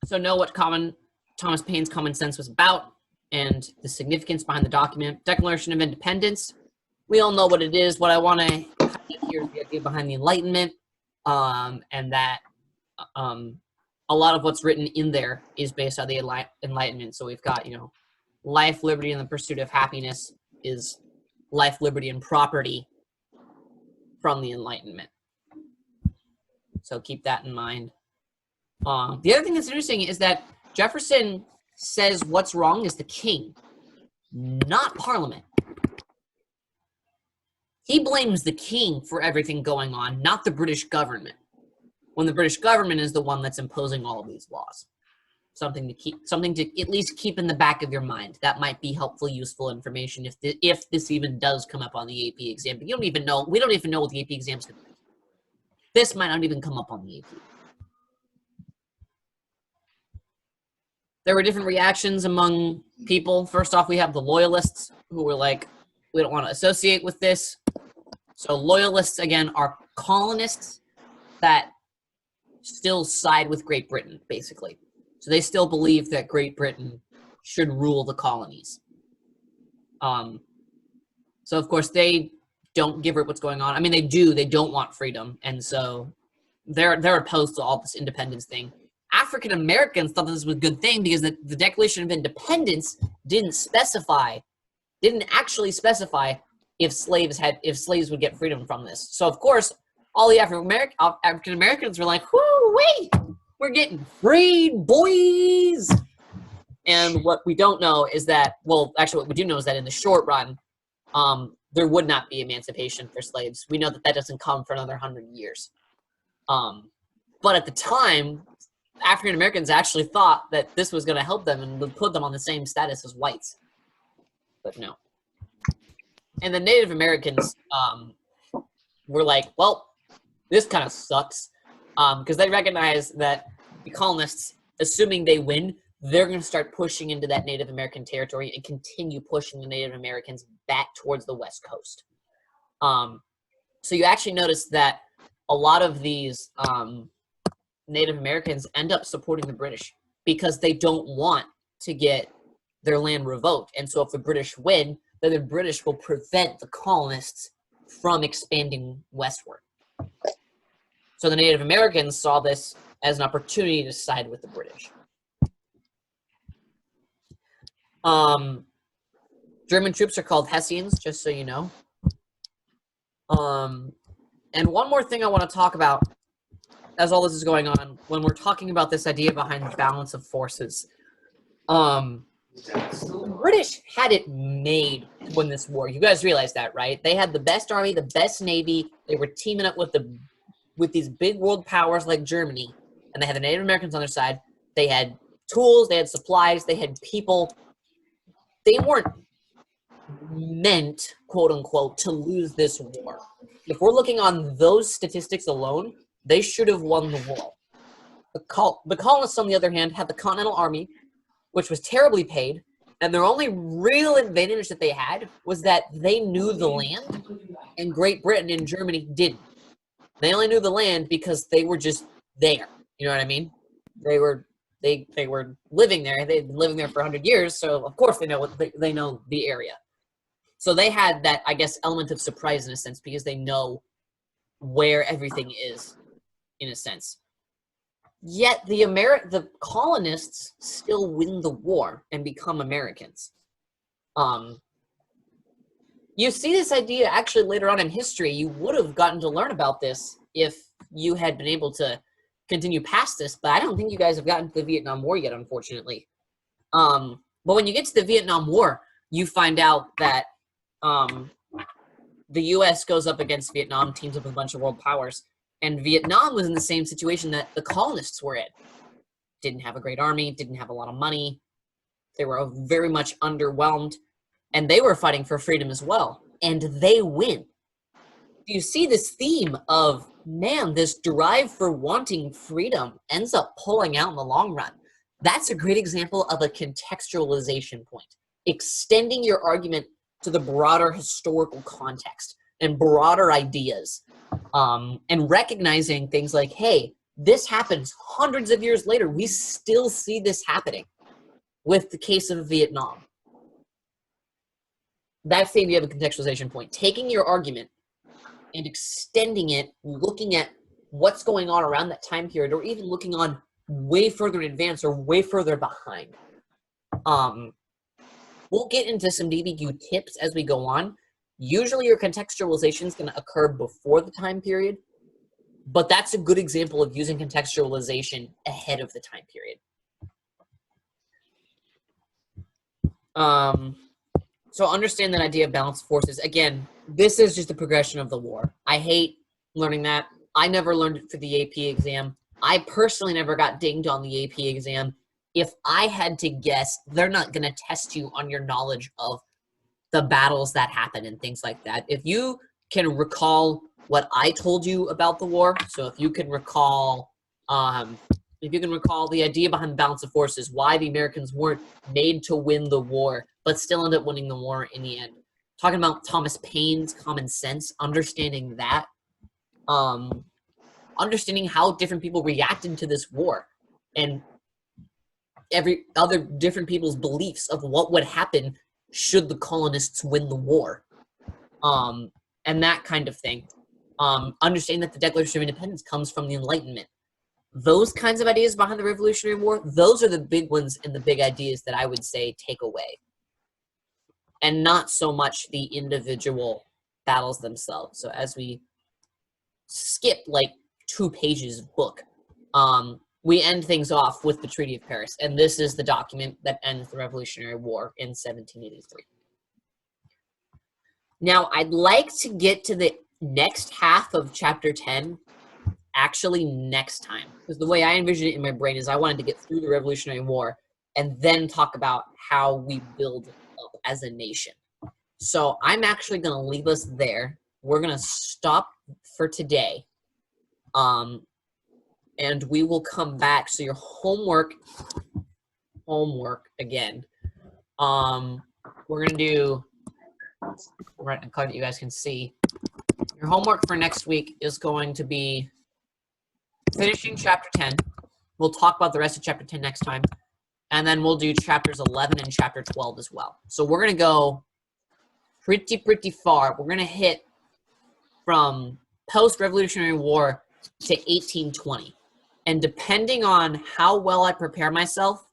So know what Thomas Paine's Common Sense was about and the significance behind the document. Declaration of Independence. We all know what it is. What I want to highlight here is the idea behind the Enlightenment, and that a lot of what's written in there is based on the Enlightenment. So we've got, life, liberty, and the pursuit of happiness is life, liberty, and property from the Enlightenment. So keep that in mind. The other thing that's interesting is that Jefferson says what's wrong is the king, not Parliament. He blames the king for everything going on, not the British government, when the British government is the one that's imposing all of these laws. something to at least keep in the back of your mind. That might be helpful, useful information if this even does come up on the AP exam. But you don't even know. We don't even know what the AP exam is going to be. This might not even come up on the AP. There were different reactions among people. First off, we have the Loyalists who were like, we don't want to associate with this. So Loyalists, again, are colonists that still side with Great Britain, basically. So they still believe that Great Britain should rule the colonies. So, of course, they don't give her what's going on. I mean, they do. They don't want freedom. And so they're opposed to all this independence thing. African Americans thought this was a good thing because the Declaration of Independence didn't actually specify if slaves would get freedom from this. So of course, all the African Americans were like, "Whoo, wait, we're getting freed, boys!" And what we don't know is that, well, actually, what we do know is that in the short run, there would not be emancipation for slaves. We know that doesn't come for another 100 years. But at the time, African Americans actually thought that this was going to help them and would put them on the same status as whites. But no. And the Native Americans were like, well, this kind of sucks. Because they recognize that the colonists, assuming they win, they're going to start pushing into that Native American territory and continue pushing the Native Americans back towards the West Coast. So you actually notice that a lot of these Native Americans end up supporting the British because they don't want to get their land revoked. And so if the British win, then the British will prevent the colonists from expanding westward. So the Native Americans saw this as an opportunity to side with the British. German troops are called Hessians, just so you know. And one more thing I want to talk about as all this is going on, when we're talking about this idea behind the balance of forces, the British had it made to win this war. You guys realize that, right? They had the best army, the best navy. They were teaming up with these big world powers like Germany, and they had the Native Americans on their side. They had tools, they had supplies, they had people. They weren't meant, quote unquote, to lose this war. If we're looking on those statistics alone, they should have won the war. The colonists, on the other hand, had the Continental Army, which was terribly paid, and their only real advantage that they had was that they knew the land, and Great Britain and Germany didn't. They only knew the land because they were just there. You know what I mean? They were living there. They'd been living there for 100 years, so of course they know the area. So they had that, I guess, element of surprise in a sense because they know where everything is, in a sense. Yet the colonists still win the war and become Americans. You see this idea actually later on in history. You would have gotten to learn about this if you had been able to continue past this, but I don't think you guys have gotten to the Vietnam War yet, unfortunately. But when you get to the Vietnam War, you find out that the U.S. goes up against Vietnam, teams up with a bunch of world powers, and Vietnam was in the same situation that the colonists were in. Didn't have a great army, didn't have a lot of money. They were very much underwhelmed, and they were fighting for freedom as well, and they win. You see this theme of, man, this drive for wanting freedom ends up pulling out in the long run. That's a great example of a contextualization point. Extending your argument to the broader historical context and broader ideas, and recognizing things like, hey, this happens hundreds of years later. We still see this happening with the case of Vietnam. That's the idea of a contextualization point. Taking your argument and extending it, looking at what's going on around that time period, or even looking on way further in advance or way further behind. We'll get into some DBQ tips as we go on. Usually your contextualization is going to occur before the time period, but that's a good example of using contextualization ahead of the time period. So understand that idea of balanced forces. Again, this is just a progression of the war. I hate learning that. I never learned it for the AP exam. I personally never got dinged on the AP exam. if I had to guess, they're not going to test you on your knowledge of the battles that happen and things like that. If you can recall what I told you about the war, so if you can recall the idea behind the balance of forces, why the Americans weren't made to win the war, but still end up winning the war in the end. Talking about Thomas Paine's common sense, understanding that, understanding how different people reacted to this war, and every other different people's beliefs of what would happen should the colonists win the war, and that kind of thing. Understanding that the Declaration of Independence comes from the Enlightenment. Those kinds of ideas behind the Revolutionary War, those are the big ones and the big ideas that I would say take away. And not so much the individual battles themselves. So as we skip like 2 pages of book, we end things off with the Treaty of Paris. And this is the document that ends the Revolutionary War in 1783. Now, I'd like to get to the next half of chapter 10 actually next time, because the way I envision it in my brain is I wanted to get through the Revolutionary War and then talk about how we build up as a nation. So I'm actually going to leave us there. We're going to stop for today, and we will come back. So your homework again. We're going to do, right, a card that you guys can see. Your homework for next week is going to be finishing chapter 10. We'll talk about the rest of chapter 10 next time. And then we'll do chapters 11 and chapter 12 as well. So we're going to go pretty far. We're going to hit from post-Revolutionary War to 1820. And depending on how well I prepare myself,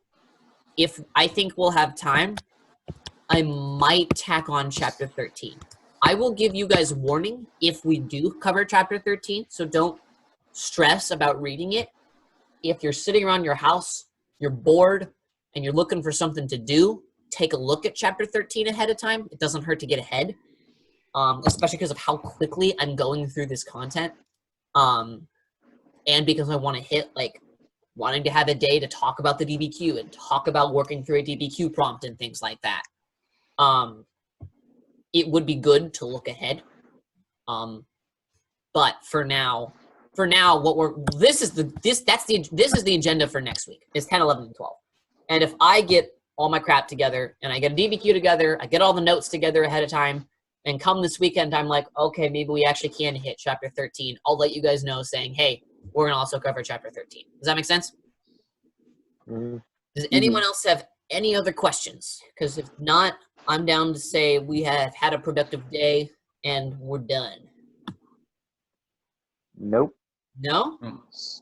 if I think we'll have time, I might tack on chapter 13. I will give you guys warning if we do cover chapter 13, so don't stress about reading it. If you're sitting around your house, you're bored, and you're looking for something to do, take a look at chapter 13 ahead of time. It doesn't hurt to get ahead, especially because of how quickly I'm going through this content, and because I want to hit, like, wanting to have a day to talk about the DBQ and talk about working through a DBQ prompt and things like that. It would be good to look ahead, but for now, this is the agenda for next week. It's 10, 11, and 12. And if I get all my crap together and I get a DBQ together, I get all the notes together ahead of time, and come this weekend, I'm like, okay, maybe we actually can hit chapter 13. I'll let you guys know, saying, hey, we're gonna also cover chapter 13. Does that make sense? Mm-hmm. Does anyone else have any other questions? Because if not, I'm down to say we have had a productive day and we're done. Nope. No?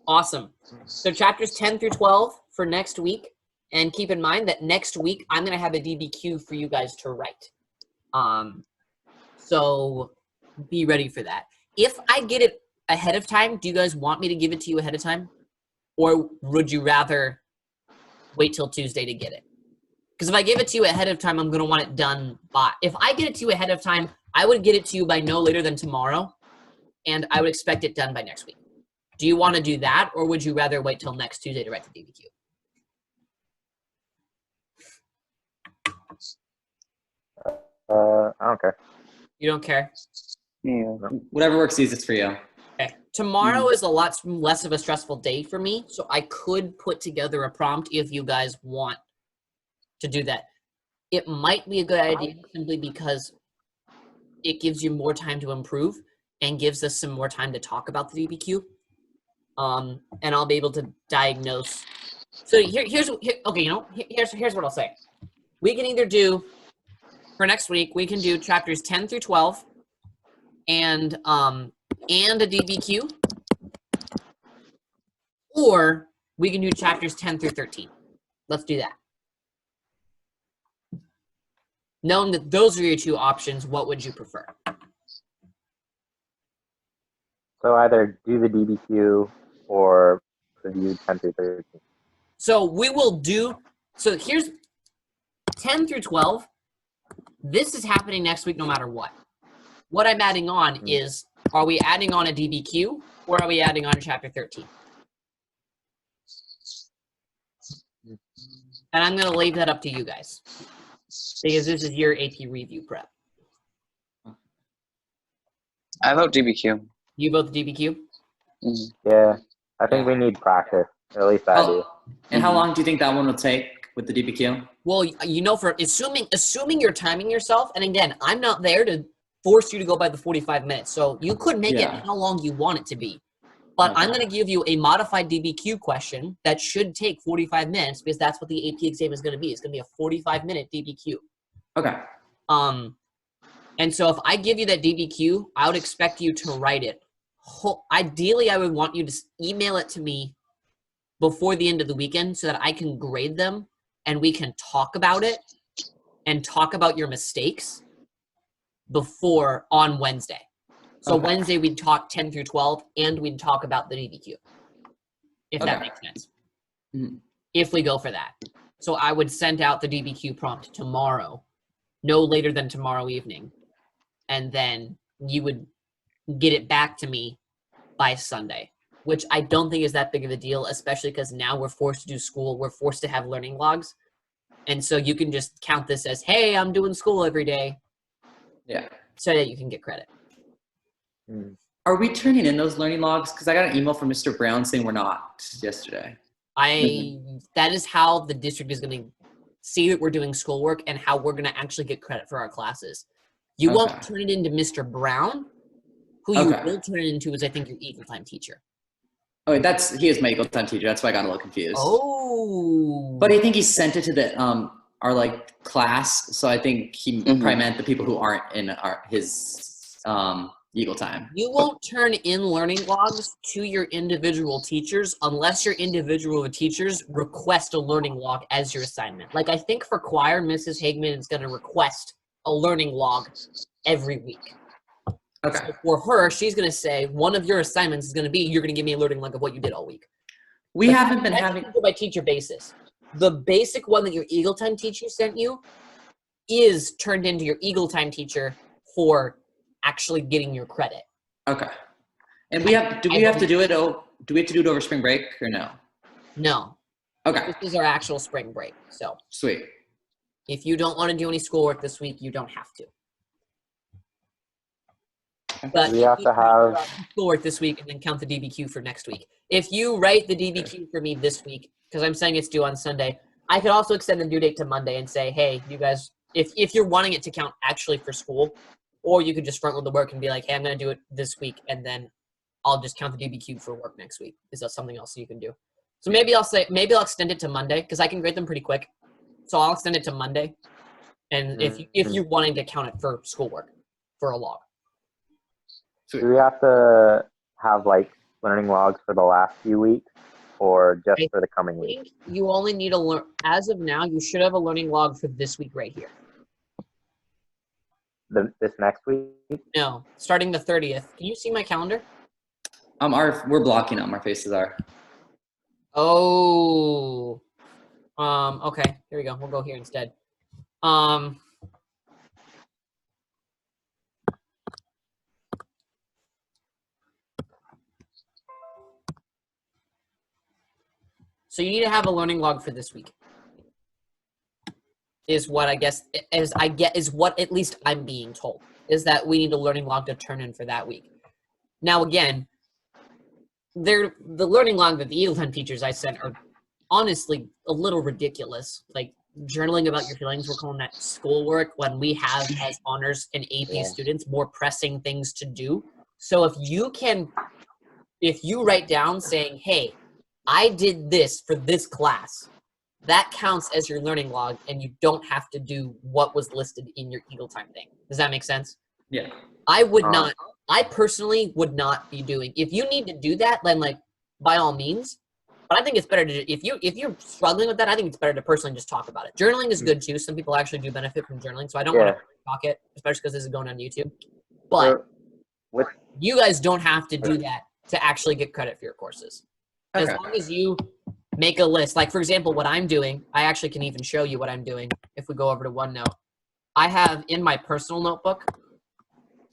Awesome. So chapters 10 through 12 for next week. And keep in mind that next week I'm going to have a DBQ for you guys to write. So be ready for that. If I get it ahead of time, do you guys want me to give it to you ahead of time? Or would you rather wait till Tuesday to get it? Because if I give it to you ahead of time, I'm going to want it done by... If I get it to you ahead of time, I would get it to you by no later than tomorrow. And I would expect it done by next week. Do you want to do that, or would you rather wait till next Tuesday to write the DBQ? I don't care. You don't care? Yeah. Whatever works easiest for you. Okay. Tomorrow is a lot less of a stressful day for me, so I could put together a prompt if you guys want to do that. It might be a good idea simply because it gives you more time to improve and gives us some more time to talk about the DBQ. And I'll be able to diagnose. So here's what I'll say. We can either do, for next week, we can do chapters 10 through 12 and a DBQ, or we can do chapters 10 through 13. Let's do that. Knowing that those are your 2 options, what would you prefer? So either do the DBQ or review 10 through 13. So we will do, so here's 10 through 12. This is happening next week no matter what. What I'm adding on is, are we adding on a DBQ or are we adding on chapter 13? And I'm going to leave that up to you guys because this is your AP review prep. I vote DBQ. You vote the DBQ? Mhm. Yeah, I think we need practice. Or at least I do. And how long do you think that one will take with the DBQ? Well, you know, for assuming you're timing yourself, and again, I'm not there to force you to go by the 45 minutes, so you could make it how long you want it to be. But I'm going to give you a modified DBQ question that should take 45 minutes because that's what the AP exam is going to be. It's going to be a 45-minute DBQ. Okay. And so if I give you that DBQ, I would expect you to write it. Ideally, I would want you to email it to me before the end of the weekend so that I can grade them and we can talk about it and talk about your mistakes before on Wednesday. So Wednesday we'd talk 10 through 12 and we'd talk about the DBQ, if that makes sense. If we go for that. So I would send out the DBQ prompt tomorrow, no later than tomorrow evening. And then you would get it back to me by Sunday, which I don't think is that big of a deal, especially because now we're forced to do school. We're forced to have learning logs. And so you can just count this as, hey, I'm doing school every day. Yeah. So that you can get credit. Are we turning in those learning logs? Because I got an email from Mr. Brown saying we're not yesterday. That is how the district is going to see that we're doing schoolwork and how we're going to actually get credit for our classes. You won't turn it into Mr. Brown. Who you will turn it into is, I think, your Eagle Time teacher. Oh, he is my Eagle Time teacher. That's why I got a little confused. Oh. But I think he sent it to the our like class, so I think he probably meant the people who aren't in his Eagle Time. You won't turn in learning logs to your individual teachers unless your individual teachers request a learning log as your assignment. Like I think for choir, Mrs. Hagman is going to request a learning log every week. Okay. So for her, she's going to say, one of your assignments is going to be, you're going to give me a learning log of what you did all week. We haven't been having... Teacher by teacher basis. The basic one that your Eagle Time teacher sent you is turned into your Eagle Time teacher for actually getting your credit. Okay. And do we have to do it over spring break or no? No. Okay. This is our actual spring break. So sweet. If you don't want to do any schoolwork this week, you don't have to. But we have to have schoolwork this week and then count the DBQ for next week. If you write the DBQ for me this week, because I'm saying it's due on Sunday, I could also extend the due date to Monday and say, hey, you guys, if you're wanting it to count actually for school, or you could just front load the work and be like, hey, I'm going to do it this week, and then I'll just count the DBQ for work next week. Is that something else you can do? So maybe I'll extend it to Monday because I can grade them pretty quick. So I'll extend it to Monday, and if you're wanting to count it for schoolwork for a log. Do we have to have like learning logs for the last few weeks or just for the coming week? You only need as of now, you should have a learning log for this week right here. This next week? No, starting the 30th. Can you see my calendar? We're blocking them. Our faces are. Oh. Okay, here we go. We'll go here instead. So you need to have a learning log for this week. Is what at least I'm being told, is that we need a learning log to turn in for that week. Now again, the learning log that the Eagle Time teachers I sent are honestly a little ridiculous. Like journaling about your feelings, we're calling that schoolwork when we have as honors and AP students more pressing things to do. So if you write down saying, hey, I did this for this class, that counts as your learning log, and you don't have to do what was listed in your Eagle Time thing. Does that make sense? Yeah. I personally would not be doing, if you need to do that, then like by all means, but I think it's better to, if you're struggling with that, I think it's better to personally just talk about it. Journaling is good too. Some people actually do benefit from journaling, so I don't want to talk it, especially because this is going on YouTube. But you guys don't have to do that to actually get credit for your courses. As long as you make a list. Like, for example, what I'm doing, I actually can even show you what I'm doing if we go over to OneNote. I have in my personal notebook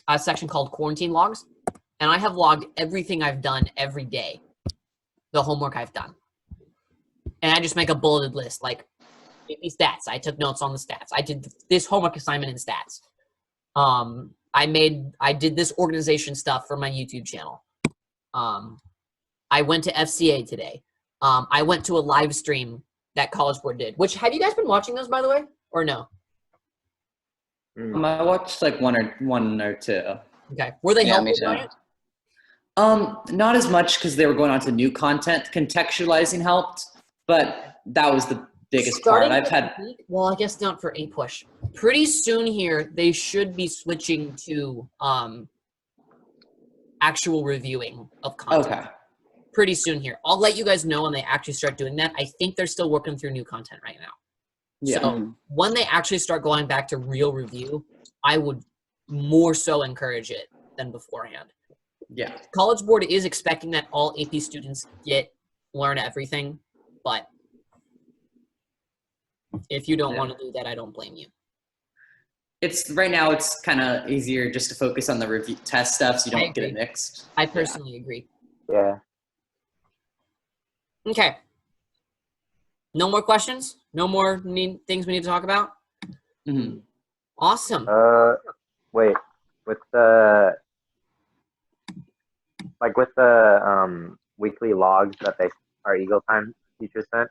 a section called Quarantine Logs, and I have logged everything I've done every day, the homework I've done. And I just make a bulleted list, like AP stats. I took notes on the stats. I did this homework assignment in stats. I did this organization stuff for my YouTube channel. I went to FCA today. I went to a live stream that College Board did. Which, have you guys been watching those, by the way, or no? I watched like one or two. Okay, were they Yeah, helpful? me too. Brian? Not as much because they were going on to new content. Contextualizing helped, but that was the biggest part. I've had. Well, I guess not for APUSH. Pretty soon here, they should be switching to actual reviewing of content. Okay. Pretty soon here. I'll let you guys know when they actually start doing that. I think they're still working through new content right now. Yeah. So when they actually start going back to real review, I would more so encourage it than beforehand. Yeah. College Board is expecting that all AP students learn everything, but if you don't want to do that, I don't blame you. It's right now. It's kind of easier just to focus on the review test stuff, so you I don't get it agree. mixed. I personally agree. Yeah. Okay. No more questions? No more things we need to talk about? Mm-hmm. Awesome. Wait. With the weekly logs that our Eagle Time teacher sent,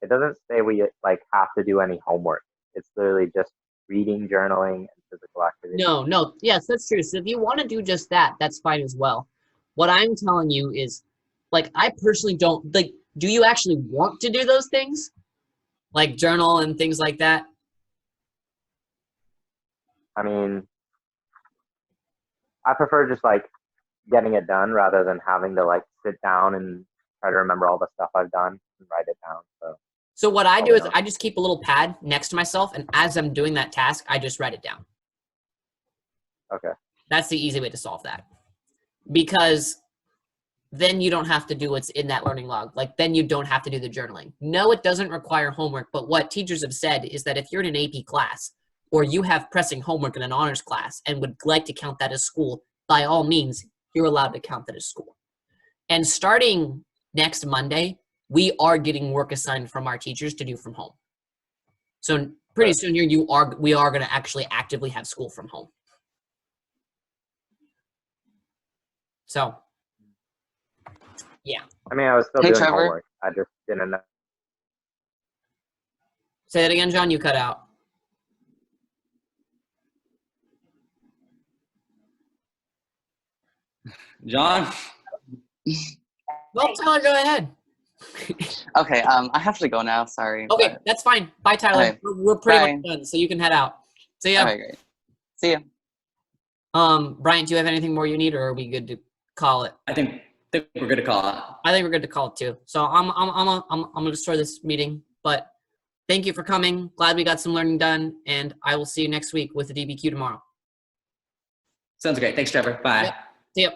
it doesn't say we like have to do any homework. It's literally just reading, journaling, and physical activity. No. Yes, that's true. So if you want to do just that, that's fine as well. What I'm telling you is, like, I personally don't, like, do you actually want to do those things? Like journal and things like that? I mean, I prefer just like getting it done rather than having to like sit down and try to remember all the stuff I've done and write it down. So what I do is no. I just keep a little pad next to myself, and as I'm doing that task, I just write it down. Okay. That's the easy way to solve that. Because then you don't have to do what's in that learning log. Like, then you don't have to do the journaling. No, it doesn't require homework, but what teachers have said is that if you're in an AP class or you have pressing homework in an honors class and would like to count that as school, by all means, you're allowed to count that as school. And starting next Monday, we are getting work assigned from our teachers to do from home. So pretty soon here, we are going to actually actively have school from home. So, yeah. I mean, I was still Hey, doing Trevor. homework. I just didn't know. Say that again, John. You cut out. John. Well, Tyler, go ahead. Okay, I have to go now. Sorry. Okay, but- that's fine. Bye, Tyler. Okay. We're pretty Bye. much done, so you can head out. See ya. Okay, great. See ya. Brian, do you have anything more you need, or are we good to call it? I think we're good to call it. I think we're good to call it too. So I'm gonna destroy this meeting, but thank you for coming. Glad we got some learning done, and I will see you next week with the DBQ tomorrow. Sounds great. Thanks, Trevor. Bye. Yep. See ya.